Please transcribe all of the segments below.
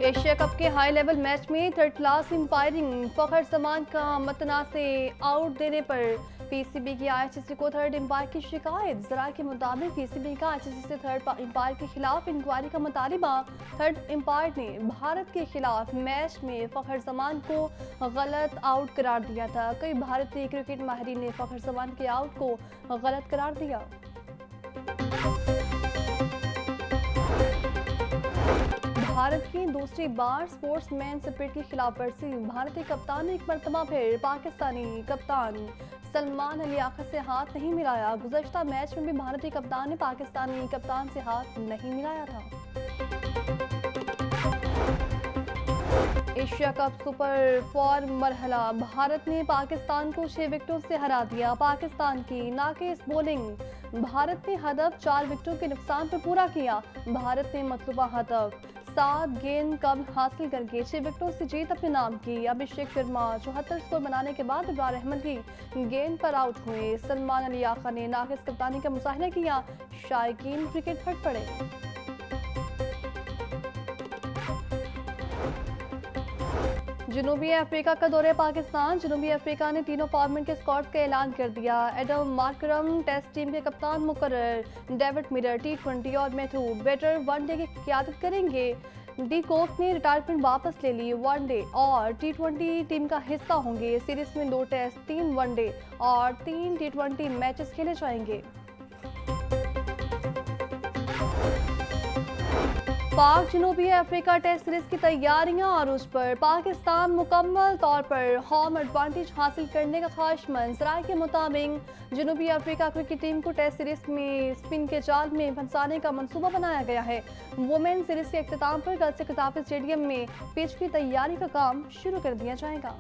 Asia cup के high level match में third class umpiring फखर जमान का मतनासे आउट देने पर पीसीबी की आईसीसी को थर्ड अंपायर की शिकायत। जरा के मुताबिक पीसीबी का आईसीसी से थर्ड अंपायर के खिलाफ इंक्वायरी का मुतालिबा। थर्ड अंपायर ने भारत के खिलाफ मैच में फखर जमान को गलत आउट करार दिया था। कई भारतीय क्रिकेट माहिरीन ने फखर जमान के आउट को गलत करार दिया। भारत की दूसरी बार स्पोर्ट्समैन स्पिरिट की खिलाफवर्जी। भारतीय कप्तान ने एक मरतबा फिर पाकिस्तानी कप्तान सलमान अली आखा से हाथ नहीं मिलाया। गुज़श्ता मैच में भी भारतीय कप्तान ने पाकिस्तानी कप्तान से हाथ नहीं मिलाया था। Asia cup super 4 मरहला। भारत ने पाकिस्तान को 6 विकेटों से हरा दिया। पाकिस्तान की नाक़िस बॉलिंग। भारत ने हदफ 4 विकेटों के नुकसान पर पूरा किया। भारत ने मतलूबा हदफ 7 गेंद कम हासिल करके 6 विकेटों से जीत अपने नाम की। अभिषेक शर्मा 74 स्कोर बनाने के बाद इब्रार अहमद की गेंद पर आउट हुए। सलमान अली आखा ने नाक़िस कप्तानी का मुजाहिरा किया। शायकीन क्रिकेट फट पड़े। जनूबी अफ्रीका का दौरे पाकिस्तान। जनूबी अफ्रीका ने तीनों फॉर्मेट के स्क्वाड्स का ऐलान कर दिया। एडम मार्करम टेस्ट टीम के कप्तान मुकर्रर। डेविड मिलर T20 और मैथ्यू बेटर वनडे की क़यादत करेंगे। डी कोक ने रिटायरमेंट वापस ले ली। वनडे और T20 टीम का हिस्सा होंगे। सीरीज में 2 टेस्ट, 3 वनडे और 3 T20 मैचेस खेले जाएंगे। पाक जनूबी अफ्रीका टेस्ट सीरीज की तैयारियां अरूज पर। पाकिस्तान मुकम्मल तौर पर होम एडवांटेज हासिल करने का ख्वाहिशमंद। ज़राए के मुताबिक जनूबी अफ्रीका क्रिकेट टीम को टेस्ट सीरीज में स्पिन के जाल में फंसाने का मंसूबा बनाया गया है। वुमेन सीरीज के अख्ताम पर कल से कज़ाफ़ी स्टेडियम में पिच की तैयारी का काम शुरू कर दिया जाएगा।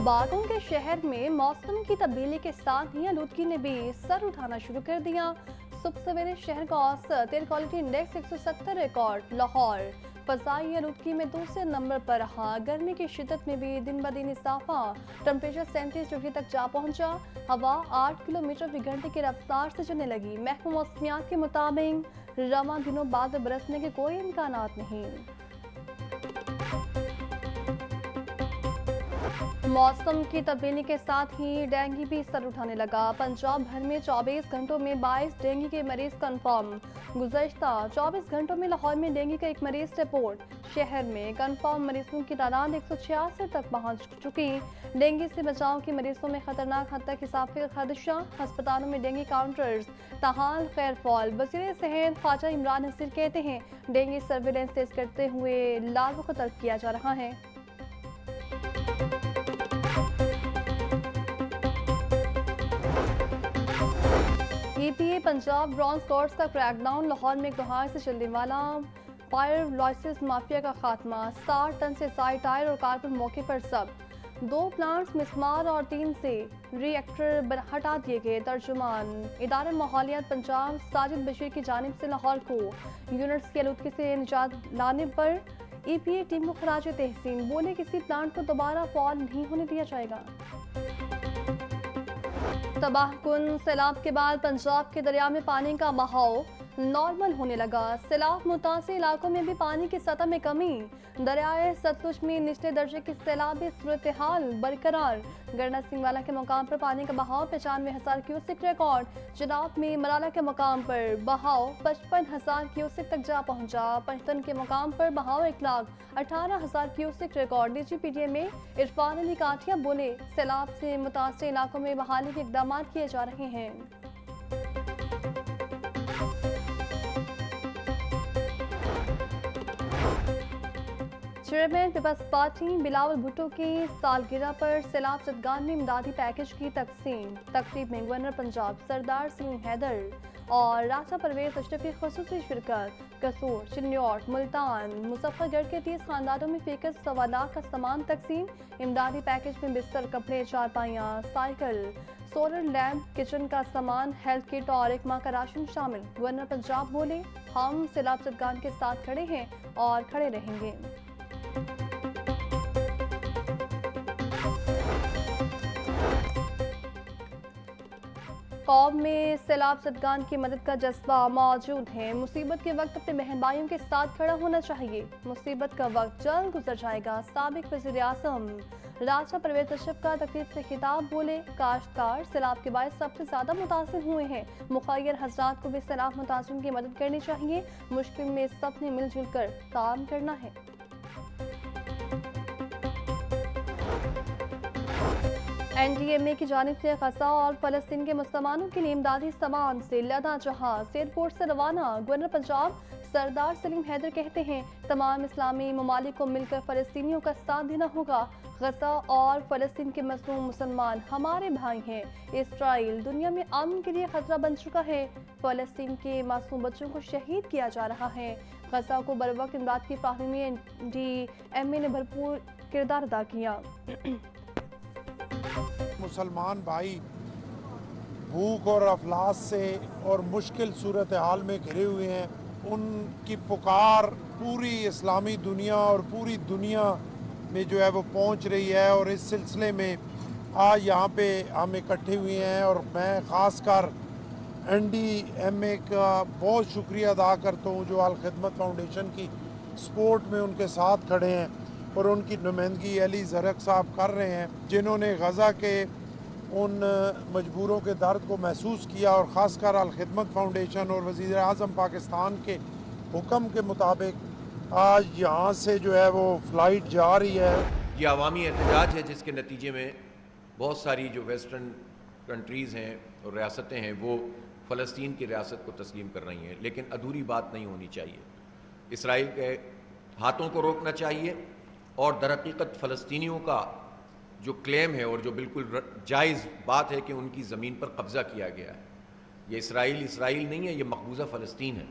बागों के शहर में मौसम की तब्दीली के साथ ही आलूदगी ने भी सर उठाना शुरू कर दिया। सुबह सवेरे शहर का औसत air quality index 170 record. Lahore फ़ज़ाई आलूदगी में दूसरे नंबर पर रहा। गर्मी की शिद्दत में भी दिन ब दिन इजाफा। टेम्परेचर 37 डिग्री तक जा पहुंचा। हवा 8 किलोमीटर फी घंटे की रफ्तार से चलने लगी। महकमा मौसमियात के मुताबिक रवां दिनों बाद बरसने के कोई इम्कानात नहीं। मौसम की तब्दीली के साथ ही डेंगू भी सर उठाने लगा। पंजाब भर में 24 घंटों में 22 डेंगू के मरीज कंफर्म। गुज़श्ता 24 घंटों में लाहौर में डेंगू का एक मरीज रिपोर्ट। शहर में कंफर्म मरीजों की तादाद 166 तक पहुंच चुकी। डेंगू से बचाव के मरीजों में खतरनाक हद तक इजाफे का खदशा। अस्पतालों में डेंगू काउंटर्स ताहाल खैर फॉल। वज़ीर सेहत ख्वाजा इमरान नसीर कहते हैं डेंगू सर्विलेंस तेज करते हुए लाखों को तलब किया जा रहा है। EPA पंजाब ब्रॉन्ज स्क्वाड्स का क्रैकडाउन। लाहौर में एक त्योहार से चलने वाला पायरोलाइसिस माफिया का खात्मा। 60 टन से ज़ायद टायर और कारपेट मौके पर सब। 2 प्लांट्स मिसमार और 3 से रिएक्टर हटा दिए गए। तर्जुमान इदारा माहौलियात पंजाब साजिद बशीर की जानिब से लाहौर को यूनिट्स की आलूदगी से निजात लाने पर EPA टीम को खराज तहसीन। बोले किसी प्लांट को दोबारा फॉल नहीं होने दिया जाएगा। तबाहकुन सैलाब के बाद पंजाब के दरिया में पानी का बहाव नॉर्मल होने लगा। सैलाब मुतासिर इलाकों में भी पानी की सतह में कमी। दरियाए सतलुज में निचले दर्जे की सैलाबी सूरत हाल बरकरार। गरना सिंहवाला के मुकाम पर पानी का बहाव 95,000 क्यूसेक रिकॉर्ड। जनाब में मराला के मुकाम पर बहाव 55,000 क्यूसेक तक जा पहुंचा। पंचतन के मुकाम पर बहाव 1,18,000 क्यूसेक रिकॉर्ड। DGPDA में इरफान अली काठिया बोले सैलाब से मुतासिर इलाकों में बहाली के इकदाम किए जा रहे हैं। Chairman peoples party Bilawal Bhutto की सालगिरह पर सैलाब ज़दगान में इमदादी पैकेज की तकसीम। तकरीब में गवर्नर पंजाब सरदार सिंह हैदर और राजा परवेज अशरफ की खुसूसी शिरकत। कसूर, चिन्नौर, मुल्तान, मुजफ्फरगढ़ के 30 खानदानों में फ़ीकस 1.25 लाख का सामान तकसीम। इमदादी पैकेज में बिस्तर, कपड़े, चारपाइयाँ, साइकिल, सोलर लैम्प, किचन का सामान, हेल्थ किट और 1 माह का राशन शामिल। गवर्नर पंजाब बोले हम सैलाब ज़दगान के साथ खड़े हैं और खड़े रहेंगे। कौम में सैलाब ज़दगान की मदद का जज्बा मौजूद है। मुसीबत के वक्त अपने बहन भाइयों के साथ खड़ा होना चाहिए। मुसीबत का वक्त जल्द गुजर जाएगा। साबिक वज़ीर आज़म राजा परवेज अशरफ का तकरीब से खिताब, बोले काश्तकार सैलाब के बायस सबसे ज़्यादा मुतासिर हुए हैं। मुखय्यर हज़रात को भी सैलाब मुतासिरों की मदद करनी चाहिए। मुश्किल में सब ने मिलजुल कर काम करना है। NDMA की जानिब से गजा और फलस्तीन के मुसलमानों के लिए इमदादी सामान से लदा जहाज एयरपोर्ट से रवाना। गवर्नर पंजाब सरदार सलीम हैदर कहते हैं, तमाम इस्लामी ममालिक को मिलकर फलस्तीनियों का साथ देना होगा। गजा और फलस्तीन के मजलूम मुसलमान हमारे भाई हैं। इसराइल दुनिया में अमन के लिए खतरा बन चुका है। फलस्तीन के मासूम बच्चों को शहीद किया जा रहा है। गजा को बरवक्त इमदाद की फाहमी में NDMA ने भरपूर किरदार अदा किया। मुसलमान भाई भूख और अफलास से और मुश्किल सूरत हाल में घिरे हुए हैं। उनकी पुकार पूरी इस्लामी दुनिया और पूरी दुनिया में जो है वो पहुंच रही है। और इस सिलसिले में आज यहाँ पे हम इकट्ठे हुए हैं और मैं ख़ासकर NDMA का बहुत शुक्रिया अदा करता हूँ जो अल खिदमत फाउंडेशन की सपोर्ट में उनके साथ खड़े हैं और उनकी नुमाइंदगी अली ज़रक साहब कर रहे हैं, जिन्होंने गज़ा के उन मजबूरों के दर्द को महसूस किया। और ख़ासकर अल खिदमत फाउंडेशन और वज़ीर आज़म पाकिस्तान के हुक्म के मुताबिक आज यहाँ से जो है वो फ़्लाइट जा रही है। ये अवामी एहतजाज है जिसके नतीजे में बहुत सारी जो वेस्टर्न कंट्रीज़ हैं और रियासतें हैं वो फ़लस्तीन की रियासत को तस्लीम कर रही हैं, लेकिन अधूरी बात नहीं होनी चाहिए। इसराइल के हाथों को रोकना चाहिए और दरहकीकत फ़लस्तीनियों का जो क्लेम है और जो बिल्कुल जायज़ बात है कि उनकी ज़मीन पर कब्ज़ा किया गया है, ये इसराइल नहीं है, ये मकबूजा फ़लस्तीन है।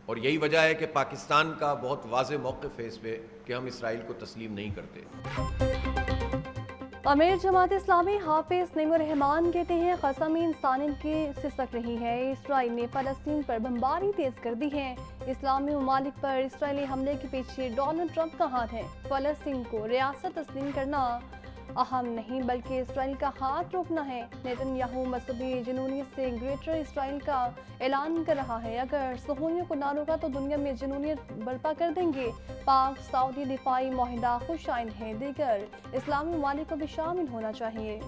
और यही वजह है कि पाकिस्तान का बहुत वाज़ेह मौक़िफ़ है इस पे कि हम इसराइल को तस्लीम नहीं करते। अमीर जमात इस्लामी हाफिज नईमुर रहमान कहते हैं, गज़ा में इंसानियत की सिसक रही है। इसराइल ने फ़लस्तीन पर बमबारी तेज़ कर दी है। इस्लामी ममालिक पर इसराइली हमले के पीछे डोनाल्ड ट्रंप का हाथ है। फ़लस्तीन को रियासत तस्लीम करना अहम नहीं बल्कि इसराइल का हाथ रोकना है। नेतन्याहू मजहबी जुनूनियत से ग्रेटर इसराइल का ऐलान कर रहा है। अगर सहूनियों को ना रोका तो दुनिया में जुनूनियत बर्पा कर देंगे। पाक सऊदी दिफाई माहिदा खुश आइन है, दीगर इस्लामी ममालिक को भी शामिल होना चाहिए।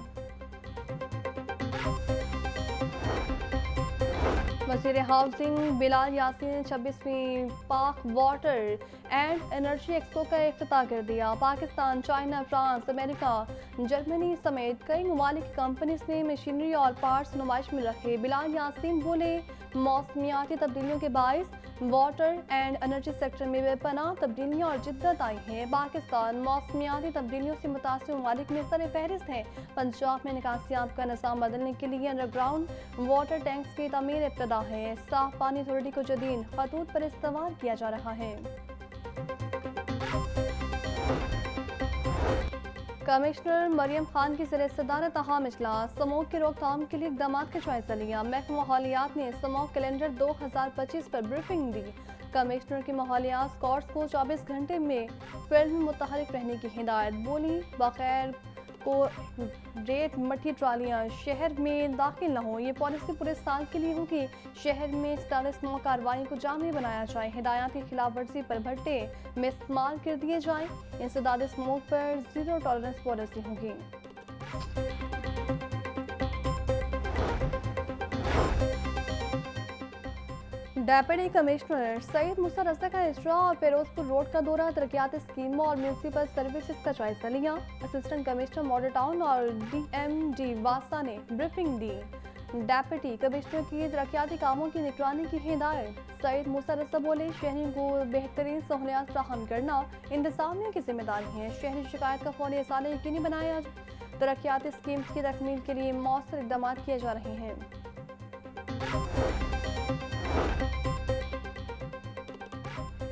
वज़ीर हाउसिंग बिलाल यासीन ने 26वीं पाक वाटर एंड एनर्जी एक्सपो का इफ्तिताह कर दिया। Pakistan, China, France, America, Germany समेत कई ममालिक की कंपनीज ने मशीनरी और पार्ट्स नुमाइश में रखे। बिलाल यासीन बोले, मौसमियाती तब्दीलियों के बायस वाटर एंड एनर्जी सेक्टर में बेपनाह तब्दीलियाँ और जिद्दत आई हैं। पाकिस्तान मौसमियाती तब्दीलियों से मुतासिर ममालिक में सर फहरिस्त है। पंजाब में निकासियाब का निज़ाम बदलने के लिए अंडरग्राउंड वाटर टैंक्स की तमीर इब्तदा है। साफ पानी अथॉरिटी को जदीद खतूत पर इस्तेमाल किया जा रहा है। कमिश्नर मरियम खान की ज़रिए सदारत अहम इजलास, स्मोक की रोकथाम के लिए इक़दाम का जायजा लिया। महकमा माहौलियात ने स्मोक कैलेंडर 2025 पर ब्रीफिंग दी। कमिश्नर की माहौलियात स्कॉट्स को 24 घंटे में फील्ड में मुतहरिक रहने की हिदायत। बोली, बगैर को रेत मट्टी ट्रालियाँ शहर में दाखिल न हो। ये पॉलिसी पूरे साल के लिए होगी। शहर में स्मोक कार्रवाई को जामी बनाया जाए। हिदायत की खिलाफ वर्जी पर भट्टे में इस्तेमाल कर दिए जाएँ। इंसदाद स्मोक पर ज़ीरो टॉलरेंस पॉलिसी होगी। डेप्यूटी कमिश्नर सईद मूसा रज़ा का इजरा और फिरोजपुर रोड का दौरा, तरक्याती स्कीमों और म्यूनसिपल सर्विसेज का जायजा लिया। असिस्टेंट कमिश्नर मॉडल टाउन और DMD वासा ने ब्रीफिंग दी। डेप्यूटी कमिश्नर की तरक्याती कामों की निगरानी की हिदायत। सईद मूसा रज़ा बोले, शहरियों को बेहतरीन सहूलियात फ्राहम करना इंतजामिया की जिम्मेदारी है। शहरी शिकायत का फौरी इसाला यकीनी बनाया। तरक्याती स्कीम्स की तकमील के लिए मौसर इक़दाम किए जा रहे हैं।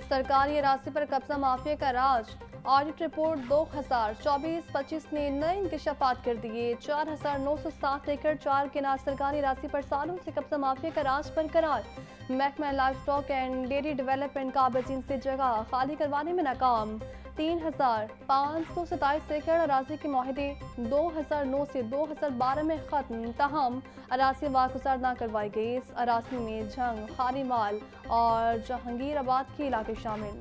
सरकारी अराज़ी पर कब्जा माफिया का राज, ऑडिट रिपोर्ट 2024-25 ने नए इंकशाफात कर दिए। 4907 एकड़ 4 किनार सरकारी अराज़ी पर सालों से कब्जा माफिया का राज बरकरार। महकमा livestock and dairy development काबिज़ीन से जगह खाली करवाने में नाकाम। 3,527 एकड़ अराजी के माहिदे 2009 से 2012 में खत्म, तहम अराजी वागुजार न करवाई गई। इस अराजी में जंग, खानीमाल और जहांगीराबाद के इलाके शामिल।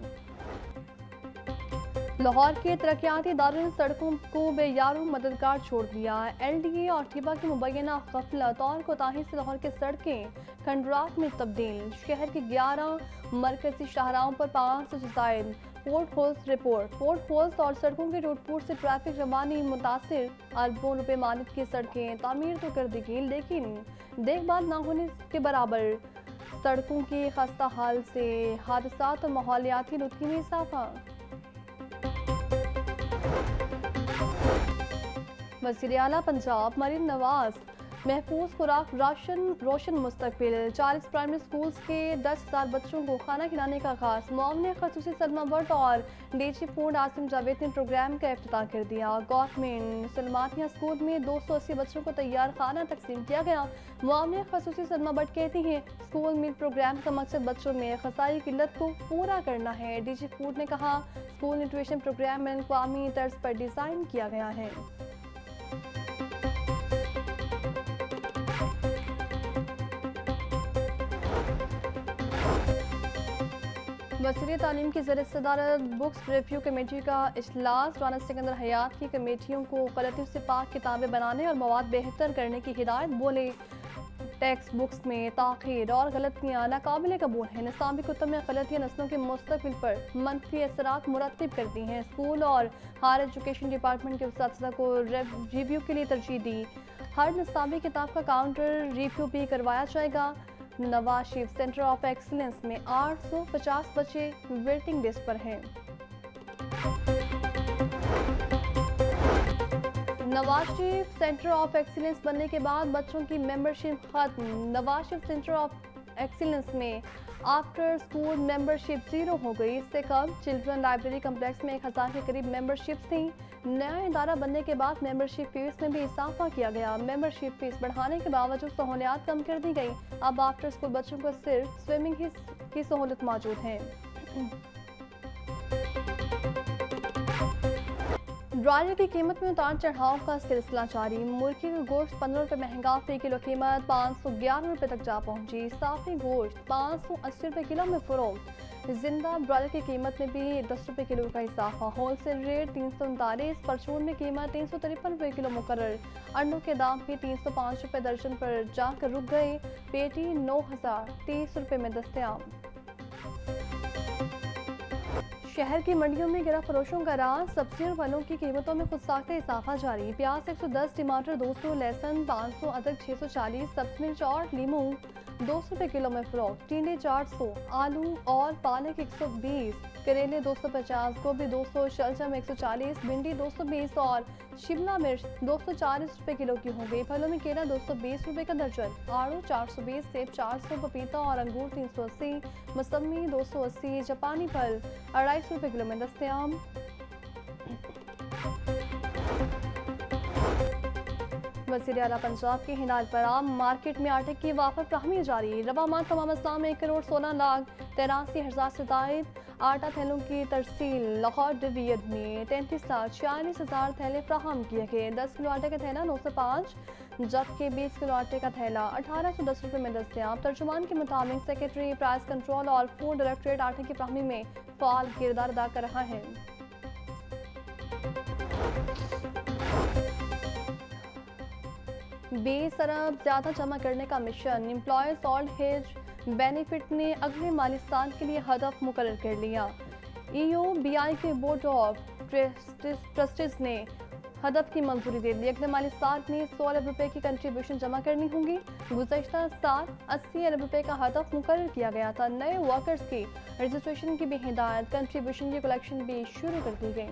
लाहौर के तरक्याती इदारों ने सड़कों को बेयारों मददगार छोड़ दिया। LDA और टिबा की मुबैना गफलत और कोताही से लाहौर की सड़कें खंडरात में तब्दील। शहर के 11 मरकजी शाहराहों पर 500 से जायद port holes report. Port holes और सड़कों के टूट-फूट से ट्रैफिक रवानी मुतासिर। अरबों रुपए मालिक की सड़कें तामीर तो कर दी गई, लेकिन देखभाल न होने के बराबर। सड़कों की खस्ता हाल से हादसात और माहौलियाती लुत्की में इजाफा। वज़ीर आला पंजाब मरीम नवाज महफूज खुराक रोशन मुस्तकबिल। 40 प्राइमरी स्कूल्स के 10,000 बच्चों को खाना खिलाने का आगाज। मुआवने खसूसी सलमा भट्ट और DG फूड आसिम जावेद ने प्रोग्राम का इफ्तिताह कर दिया। गवर्नमेंट सलमानिया स्कूल में 280 बच्चों को तैयार खाना तकसीम किया गया। मुआवने खसूसी सलमा भट्ट कहती हैं, स्कूल मील प्रोग्राम का मकसद बच्चों में ख़साई किल्लत को पूरा करना है। DG फूड ने कहा, स्कूल न्यूट्रिशन प्रोग्राम में अक़वामी तर्ज पर डिज़ाइन किया गया है। वज़ीर तालीम की ज़रिए सदारत बुक्स रिव्यू कमेटी का इजलास। राना सिकंदर हयात की कमेटियों को गलतियों से पाक किताबें बनाने और मवाद बेहतर करने की हिदायत। बोले, टेक्स्ट बुक्स में ताख़ीर और गलतियाँ नाकाबिले कबूल हैं। निसाबी कुतुब में गलतियाँ नस्लों के मुस्तकबिल पर मनफी असरात मुरत्तिब करती हैं। स्कूल और हायर एजुकेशन डिपार्टमेंट के उस्ताद को रिव्यू के लिए तरजीह दी। हर निसाबी किताब का काउंटर रिव्यू भी करवाया जाएगा। Nawaz Sharif centre of excellence में 850 बच्चे वेटिंग लिस्ट पर हैं। Nawaz Sharif centre of excellence बनने के बाद बच्चों की मेंबरशिप खत्म। Nawaz Sharif centre of excellence में आफ्टर स्कूल मेंबरशिप 0 हो गई। इससे कम चिल्ड्रन लाइब्रेरी कम्प्लेक्स में 1000 के करीब मेंबरशिप थी। नया इदारा बनने के बाद मेंबरशिप फीस में भी इजाफा किया गया। मेंबरशिप फीस बढ़ाने के बावजूद सहूलियात कम कर दी गई। अब आफ्टर स्कूल बच्चों को सिर्फ स्विमिंग की सहूलत मौजूद है। ब्रॉयलर की कीमत में उतार चढ़ाव का सिलसिला जारी। मुर्गी का गोश्त 15 रुपये महंगा, फी किलो कीमत 511 रुपये तक जा पहुंची। साफी गोश्त 580 रुपये किलो में फरोख्त। जिंदा ब्रॉयलर की कीमत में भी 10 रुपये किलो का इजाफा। होलसेल रेट 339, परचून में कीमत 353 रुपये किलो मुकर्रर। अंडों के दाम भी 305 रुपये दर्जन पर जाकर रुक गए। पेटी 9030 रुपये में दस्तयाब। शहर की मंडियों में गिरा फरोशों का राज। सब्जियों और फलों की कीमतों में खुद साख्ते इजाफा जारी। प्याज 110, टमाटर 200, लहसुन 500, अदरक 640, सब्ज मिर्च और लीमू 200 रुपये किलो में फरोख्त। टिंडे 400, आलू और पालक 120, करेले 250, गोभी 200, शलजम 140, भिंडी 220 और शिमला मिर्च 240 रुपये किलो की हो गई। फलों में केला 220 रुपये का दर्जन, आड़ू 420, सेब 400, पपीता और अंगूर 380, मौसमी 280, जापानी फल 250 रुपये किलो में दस्तयाब। वज़ीर आला पंजाब की हिदायत पर आम मार्केट में आटे की वाफर फ्राहमी जारी। रवा माह तमाम अज़लाम में 1,16,83,000 से जायद आटा थैलों की तरसील। लाहौर डिवीजन में 33,46,000 थैले फ्राहम किए गए। 10 किलो आटे का थैला 905, जबकि 20 किलो आटे का थैला 1810 रुपये में दस्तयाब। तर्जुमान के मुताबिक सेक्रेटरी प्राइस कंट्रोल और फूड डायरेक्टरेट आटे की फ्राहमी में फ़ाल किरदार अदा कर रहा है। 20 अरब ज़्यादा जमा करने का mission. Employees old age benefit ने अगले माली साल के लिए हदफ मुकर्रर कर लिया। EOBI के बोर्ड ऑफ ट्रस्टीज ने हदफ की मंजूरी दे दी। अगले माली साल में 100 अरब रुपए की कंट्रीब्यूशन जमा करनी होंगी। गुज़श्ता साल 80 अरब रुपए का हदफ मुकर्रर किया गया था। नए वर्कर्स की रजिस्ट्रेशन की भी हिदायत, कंट्रीब्यूशन की कलेक्शन भी शुरू कर दी गई।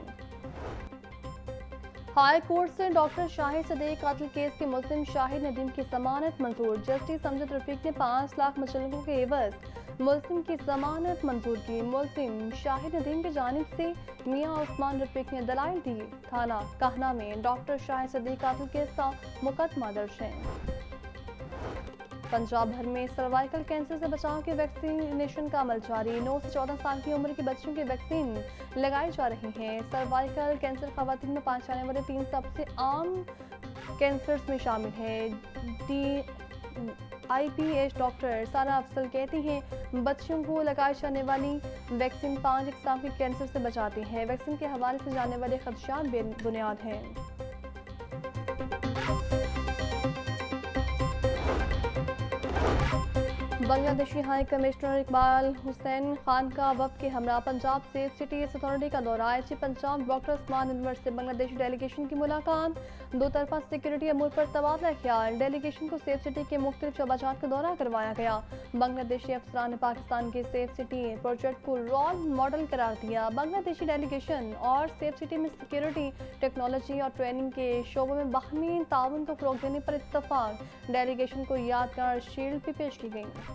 हाई कोर्ट से डॉक्टर शाहिद सदीक कातिल केस के मुल्जिम शाहिद नदीम की जमानत मंजूर। जस्टिस अमजद रफीक ने 5 लाख मुचलकों के एवज मुल्जिम की जमानत मंजूर की। मुल्जिम शाहिद नदीम की जानिब से मियां उस्मान रफीक ने दलाइल दी। थाना कहना में डॉक्टर शाहिद सदीक कातिल केस का मुकदमा दर्ज है। पंजाब भर में सर्वाइकल कैंसर से बचाव के वैक्सीनेशन का अमल जारी। 9 से 14 साल की उम्र के बच्चों की वैक्सीन लगाई जा रही है। सर्वाइकल कैंसर खवातीन में पाए जाने वाले 3 सबसे आम कैंसर्स में शामिल है। IPH डॉक्टर सारा अफसल कहती हैं बच्चों को लगाई जाने वाली वैक्सीन 5 अक़साम के कैंसर से बचाती है। वैक्सीन के हवाले से जाने वाले खदशात बेबुनियाद हैं। बांग्लादेशी हाई कमिश्नर इकबाल हुसैन खान का वफ़द के हमरा पंजाब सेफ सिटीज़ अथॉरिटी का दौरा। IC पंजाब डॉक्टर उस्मान अनवर से बांग्लादेशी डेलीगेशन की मुलाकात। दो तरफा सिक्योरिटी अमूर पर तबादला ख्याल। डेलीगेशन को सेफ सिटी के मुख्तलिफ शोबाजात का दौरा करवाया गया। बांग्लादेशी अफसरान ने पाकिस्तान के सेफ सिटी प्रोजेक्ट को रोल मॉडल करार दिया। बांग्लादेशी डेलीगेशन और सेफ सिटी में सिक्योरिटी, टेक्नोलॉजी और ट्रेनिंग के शोबों में बाहमी ताउन को फ़रोग़ देने पर इत्तफ़ाक़। डेलीगेशन को यादगार शील्ड भी पेश की गई।